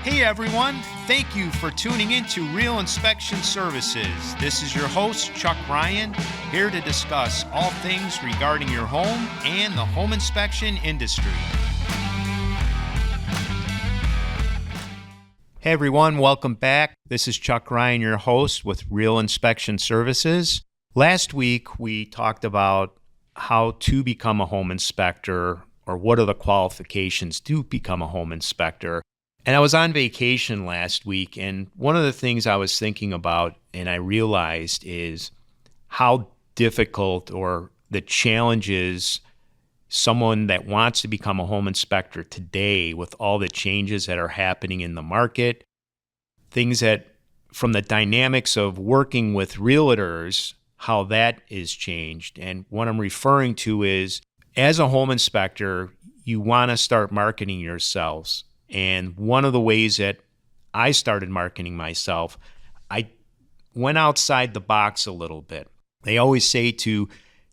Hey everyone, thank you for tuning in to Real Inspection Services. This is your host, Chuck Ryan, here to discuss all things regarding your home and the home inspection industry. Hey everyone, welcome back. This is Chuck Ryan, your host with Real Inspection Services. Last week we talked about how to become a home inspector, or what are the qualifications to become a home inspector. And I was on vacation last week, and one of the things I was thinking about and I realized is how difficult or the challenges someone that wants to become a home inspector today, with all the changes that are happening in the market, things that from the dynamics of working with realtors, how that is changed. And what I'm referring to is, as a home inspector, you want to start marketing yourselves. And one of the ways that I started marketing myself, I went outside the box a little bit. They always say to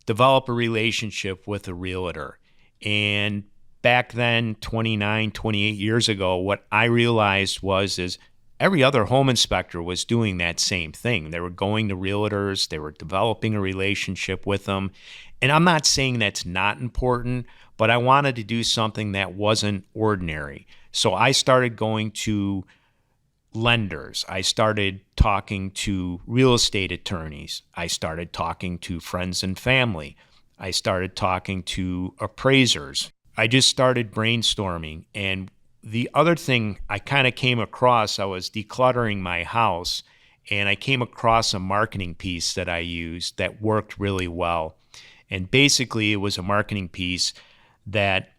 develop a relationship with a realtor. And back then, 28 years ago, what I realized is every other home inspector was doing that same thing. They were going to realtors, they were developing a relationship with them. And I'm not saying that's not important, but I wanted to do something that wasn't ordinary. So I started going to lenders. I started talking to real estate attorneys. I started talking to friends and family. I started talking to appraisers. I just started brainstorming. And the other thing I kind of came across, I was decluttering my house, and I came across a marketing piece that I used that worked really well. And basically, it was a marketing piece that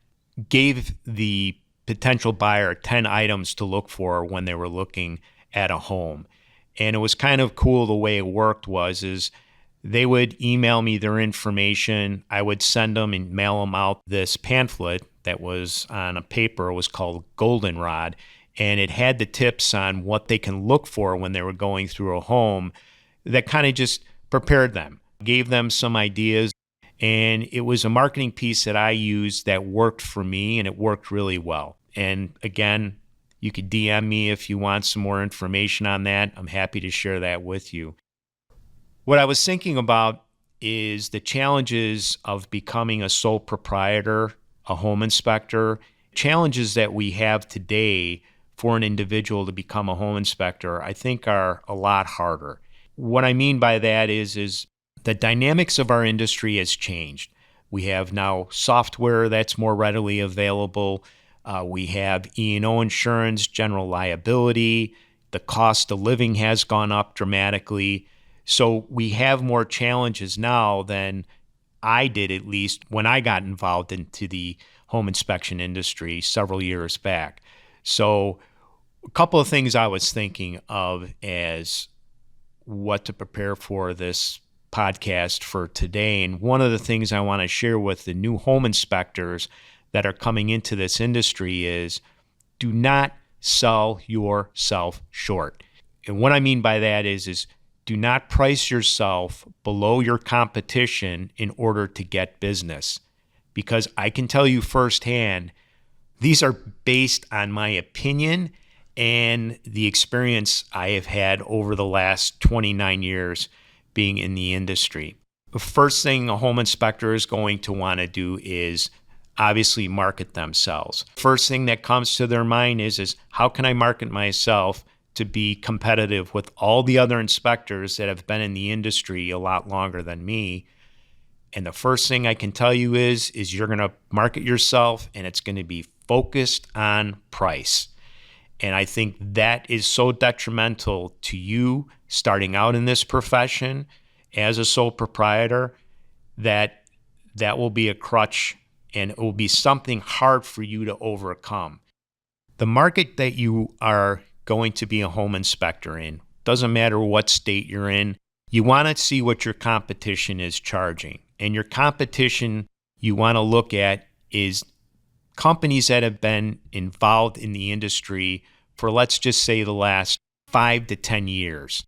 gave the potential buyer 10 items to look for when they were looking at a home. And it was kind of cool. The way it worked is they would email me their information. I would send them and mail them out this pamphlet that was on a paper. It was called Goldenrod, and it had the tips on what they can look for when they were going through a home that kind of just prepared them, gave them some ideas. And it was a marketing piece that I used that worked for me, and it worked really well. And again, you could DM me if you want some more information on that. I'm happy to share that with you. What I was thinking about is the challenges of becoming a sole proprietor, a home inspector, challenges that we have today for an individual to become a home inspector, I think are a lot harder. What I mean by that is the dynamics of our industry has changed. We have now software that's more readily available. We have E&O insurance, general liability. The cost of living has gone up dramatically. So we have more challenges now than I did, at least when I got involved into the home inspection industry several years back. So a couple of things I was thinking of as what to prepare for this podcast for today. And one of the things I want to share with the new home inspectors that are coming into this industry is, do not sell yourself short. And what I mean by that is do not price yourself below your competition in order to get business. Because I can tell you firsthand, these are based on my opinion and the experience I have had over the last 29 years being in the industry. The first thing a home inspector is going to want to do is obviously market themselves. First thing that comes to their mind is how can I market myself to be competitive with all the other inspectors that have been in the industry a lot longer than me? And the first thing I can tell you is you're going to market yourself, and it's going to be focused on price. And I think that is so detrimental to you starting out in this profession as a sole proprietor that will be a crutch, and it will be something hard for you to overcome. The market that you are going to be a home inspector in, doesn't matter what state you're in, you want to see what your competition is charging. And your competition you want to look at is companies that have been involved in the industry for, let's just say, the last 5 to 10 years.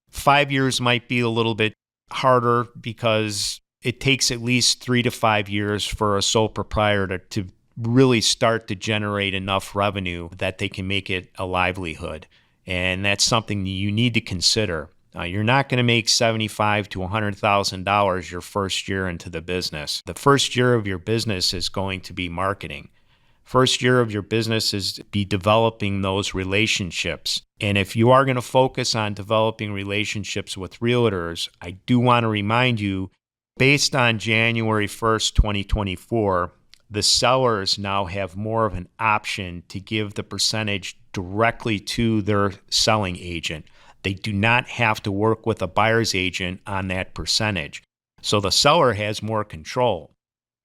5 years might be a little bit harder because it takes at least 3 to 5 years for a sole proprietor to really start to generate enough revenue that they can make it a livelihood. And that's something you need to consider. You're not going to make $75,000 to $100,000 your first year into the business. The first year of your business is going to be marketing. First year of your business is be developing those relationships. And if you are going to focus on developing relationships with realtors, I do want to remind you, based on January 1st, 2024, the sellers now have more of an option to give the percentage directly to their selling agent. They do not have to work with a buyer's agent on that percentage. So the seller has more control.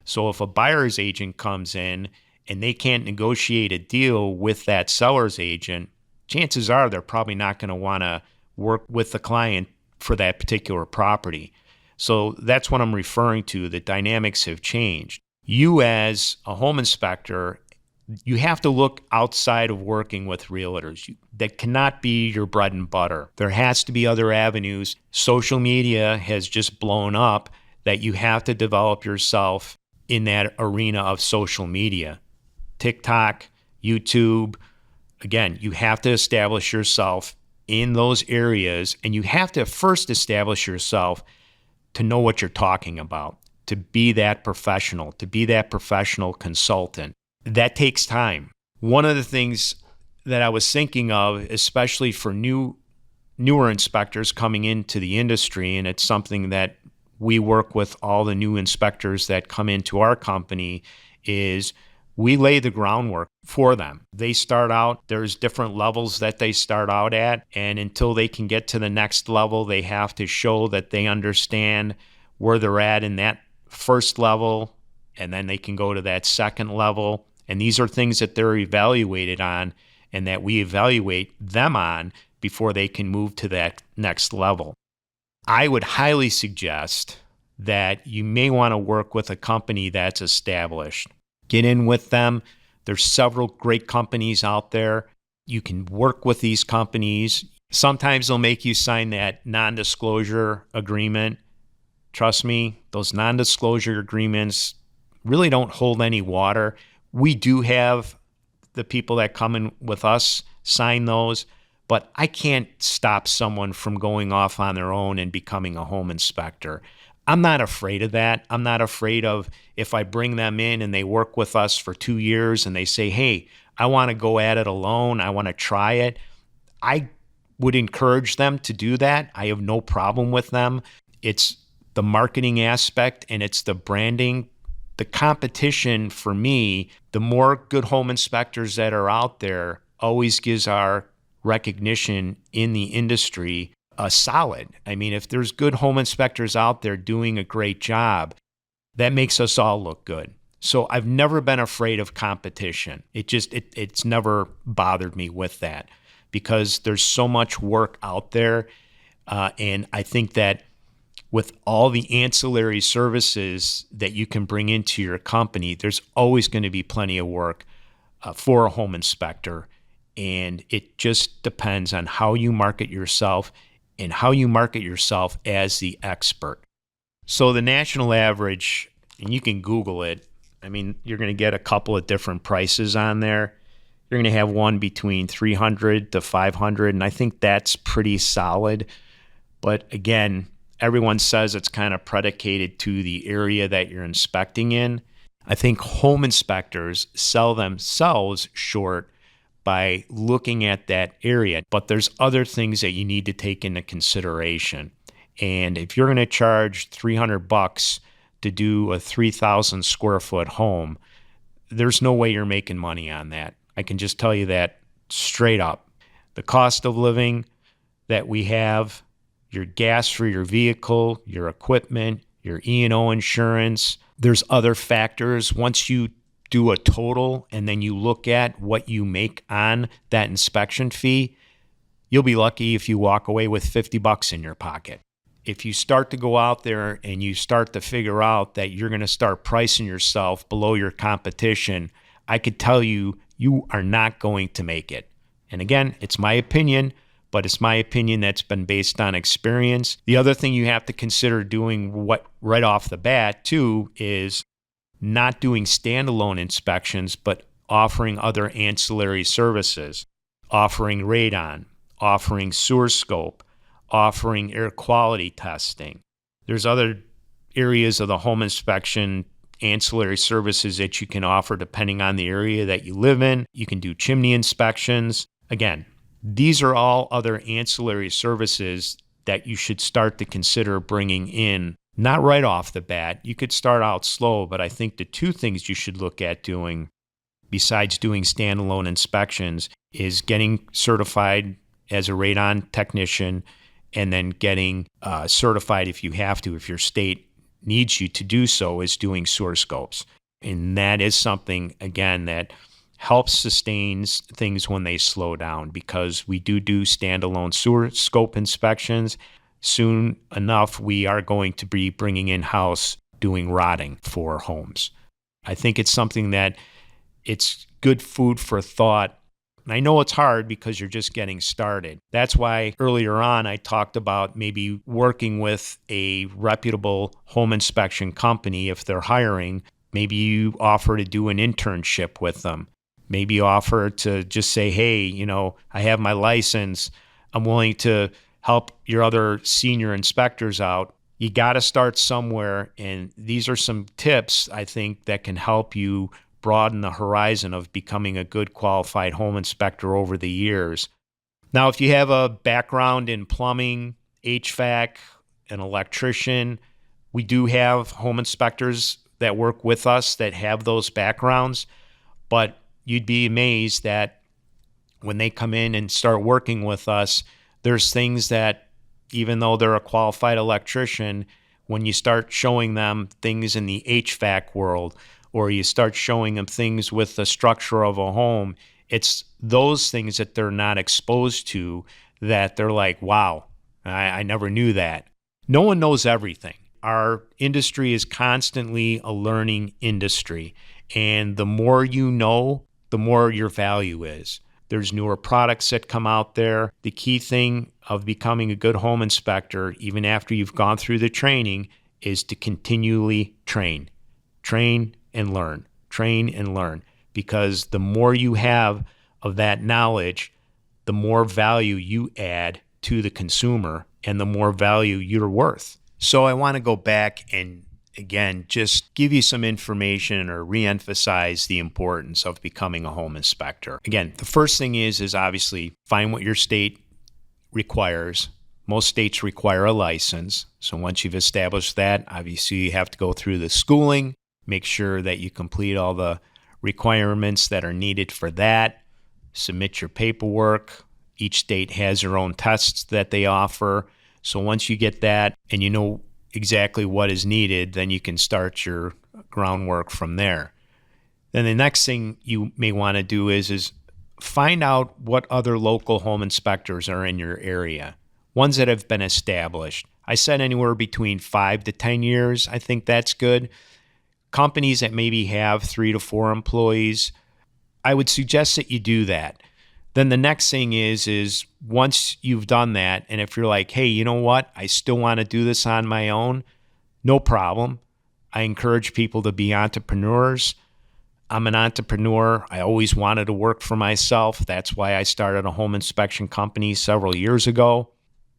So if a buyer's agent comes in and they can't negotiate a deal with that seller's agent, chances are they're probably not going to want to work with the client for that particular property. So that's what I'm referring to. The dynamics have changed. You as a home inspector, you have to look outside of working with realtors. That cannot be your bread and butter. There has to be other avenues. Social media has just blown up that you have to develop yourself in that arena of social media. TikTok, YouTube. Again, you have to establish yourself in those areas, and you have to first establish yourself to know what you're talking about, to be that professional, to be that professional consultant. That takes time. One of the things that I was thinking of, especially for newer inspectors coming into the industry, and it's something that we work with all the new inspectors that come into our company, is we lay the groundwork for them. They start out, there's different levels that they start out at, and until they can get to the next level, they have to show that they understand where they're at in that first level, and then they can go to that second level. And these are things that they're evaluated on and that we evaluate them on before they can move to that next level. I would highly suggest that you may want to work with a company that's established. Get in with them. There's several great companies out there. You can work with these companies. Sometimes they'll make you sign that non-disclosure agreement. Trust me, those non-disclosure agreements really don't hold any water. We do have the people that come in with us sign those, but I can't stop someone from going off on their own and becoming a home inspector. I'm not afraid of that. I'm not afraid of if I bring them in and they work with us for 2 years and they say, hey, I want to go at it alone. I want to try it. I would encourage them to do that. I have no problem with them. It's the marketing aspect and it's the branding. The competition for me, the more good home inspectors that are out there always gives our recognition in the industry a solid. I mean, if there's good home inspectors out there doing a great job, that makes us all look good. So I've never been afraid of competition. It's never bothered me with that because there's so much work out there. And I think that with all the ancillary services that you can bring into your company, there's always going to be plenty of work for a home inspector. And it just depends on how you market yourself and how you market yourself as the expert. So the national average, and you can Google it, I mean, you're going to get a couple of different prices on there. You're going to have one between $300 to $500, and I think that's pretty solid. But again, everyone says it's kind of predicated to the area that you're inspecting in. I think home inspectors sell themselves short by looking at that area, but there's other things that you need to take into consideration. And if you're going to charge $300 to do a 3,000 square foot home, there's no way you're making money on that. I can just tell you that straight up. The cost of living that we have, your gas for your vehicle, your equipment, your E&O insurance. There's other factors. Once you do a total and then you look at what you make on that inspection fee, you'll be lucky if you walk away with $50 in your pocket. If you start to go out there and you start to figure out that you're going to start pricing yourself below your competition, I could tell you, you are not going to make it. And again, it's my opinion, but it's my opinion that's been based on experience. The other thing you have to consider doing right off the bat too is not doing standalone inspections, but offering other ancillary services, offering radon, offering sewer scope, offering air quality testing. There's other areas of the home inspection ancillary services that you can offer depending on the area that you live in. You can do chimney inspections. Again, these are all other ancillary services that you should start to consider bringing in. Not right off the bat. You could start out slow, but I think the two things you should look at doing besides doing standalone inspections is getting certified as a radon technician and then getting certified if you have to, if your state needs you to do so, is doing sewer scopes. And that is something, again, that helps sustains things when they slow down, because we do standalone sewer scope inspections. Soon enough, we are going to be bringing in-house doing rotting for homes. I think it's something that it's good food for thought. And I know it's hard because you're just getting started. That's why earlier on I talked about maybe working with a reputable home inspection company if they're hiring. Maybe you offer to do an internship with them. Maybe offer to just say, hey, I have my license. I'm willing to help your other senior inspectors out. You got to start somewhere. And these are some tips, I think, that can help you broaden the horizon of becoming a good qualified home inspector over the years. Now, if you have a background in plumbing, HVAC, an electrician, we do have home inspectors that work with us that have those backgrounds, but you'd be amazed that when they come in and start working with us, there's things that, even though they're a qualified electrician, when you start showing them things in the HVAC world, or you start showing them things with the structure of a home, it's those things that they're not exposed to that they're like, wow, I never knew that. No one knows everything. Our industry is constantly a learning industry, and the more you know, the more your value is. There's newer products that come out there. The key thing of becoming a good home inspector, even after you've gone through the training, is to continually train. Train and learn. Train and learn. Because the more you have of that knowledge, the more value you add to the consumer and the more value you're worth. So I want to go back and, again, just give you some information or reemphasize the importance of becoming a home inspector. Again, the first thing is obviously find what your state requires. Most states require a license. So once you've established that, obviously you have to go through the schooling, make sure that you complete all the requirements that are needed for that, submit your paperwork. Each state has their own tests that they offer. So once you get that and you know exactly what is needed, then you can start your groundwork from there. Then the next thing you may want to do is find out what other local home inspectors are in your area, ones that have been established. I said anywhere between 5 to 10 years. I think that's good. Companies that maybe have 3 to 4 employees, I would suggest that you do that. Then the next thing is once you've done that, and if you're like, hey, you know what? I still want to do this on my own, no problem. I encourage people to be entrepreneurs. I'm an entrepreneur. I always wanted to work for myself. That's why I started a home inspection company several years ago.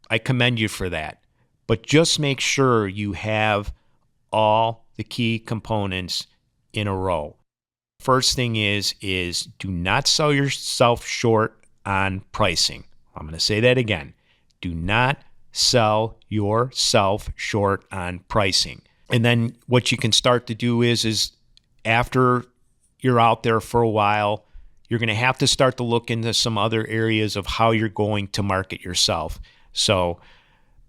I commend you for that. But just make sure you have all the key components in a row. First thing is do not sell yourself short on pricing. I'm going to say that again. Do not sell yourself short on pricing. And then what you can start to do is after you're out there for a while, you're going to have to start to look into some other areas of how you're going to market yourself. So,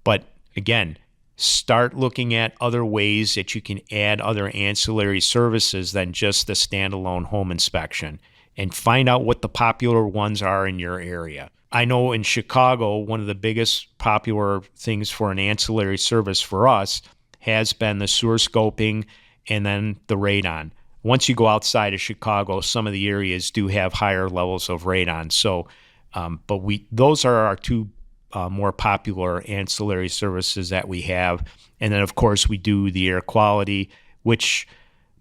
but again, start looking at other ways that you can add other ancillary services than just the standalone home inspection, and find out what the popular ones are in your area. I know in Chicago, one of the biggest popular things for an ancillary service for us has been the sewer scoping and then the radon. Once you go outside of Chicago, some of the areas do have higher levels of radon. So, but those are our two more popular ancillary services that we have. And then, of course, we do the air quality, which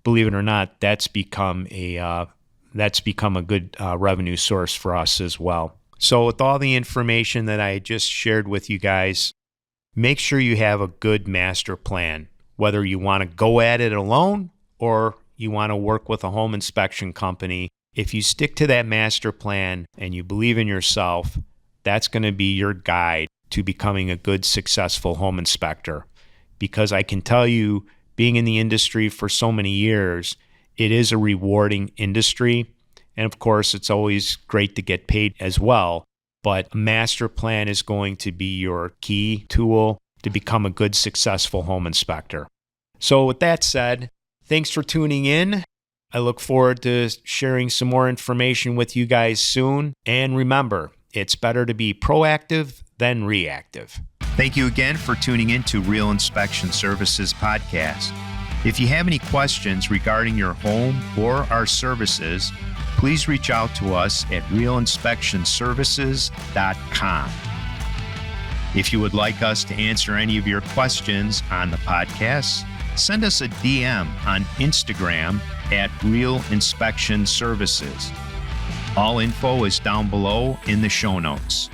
believe it or not, that's become a good revenue source for us as well. So with all the information that I just shared with you guys, make sure you have a good master plan, whether you want to go at it alone or you want to work with a home inspection company. If you stick to that master plan and you believe in yourself, that's going to be your guide to becoming a good, successful home inspector. Because I can tell you, being in the industry for so many years, it is a rewarding industry. And of course, it's always great to get paid as well. But a master plan is going to be your key tool to become a good, successful home inspector. So with that said, thanks for tuning in. I look forward to sharing some more information with you guys soon. And remember, it's better to be proactive than reactive. Thank you again for tuning in to Real Inspection Services Podcast. If you have any questions regarding your home or our services, please reach out to us at realinspectionservices.com. If you would like us to answer any of your questions on the podcast, send us a DM on Instagram at Real Inspection Services. All info is down below in the show notes.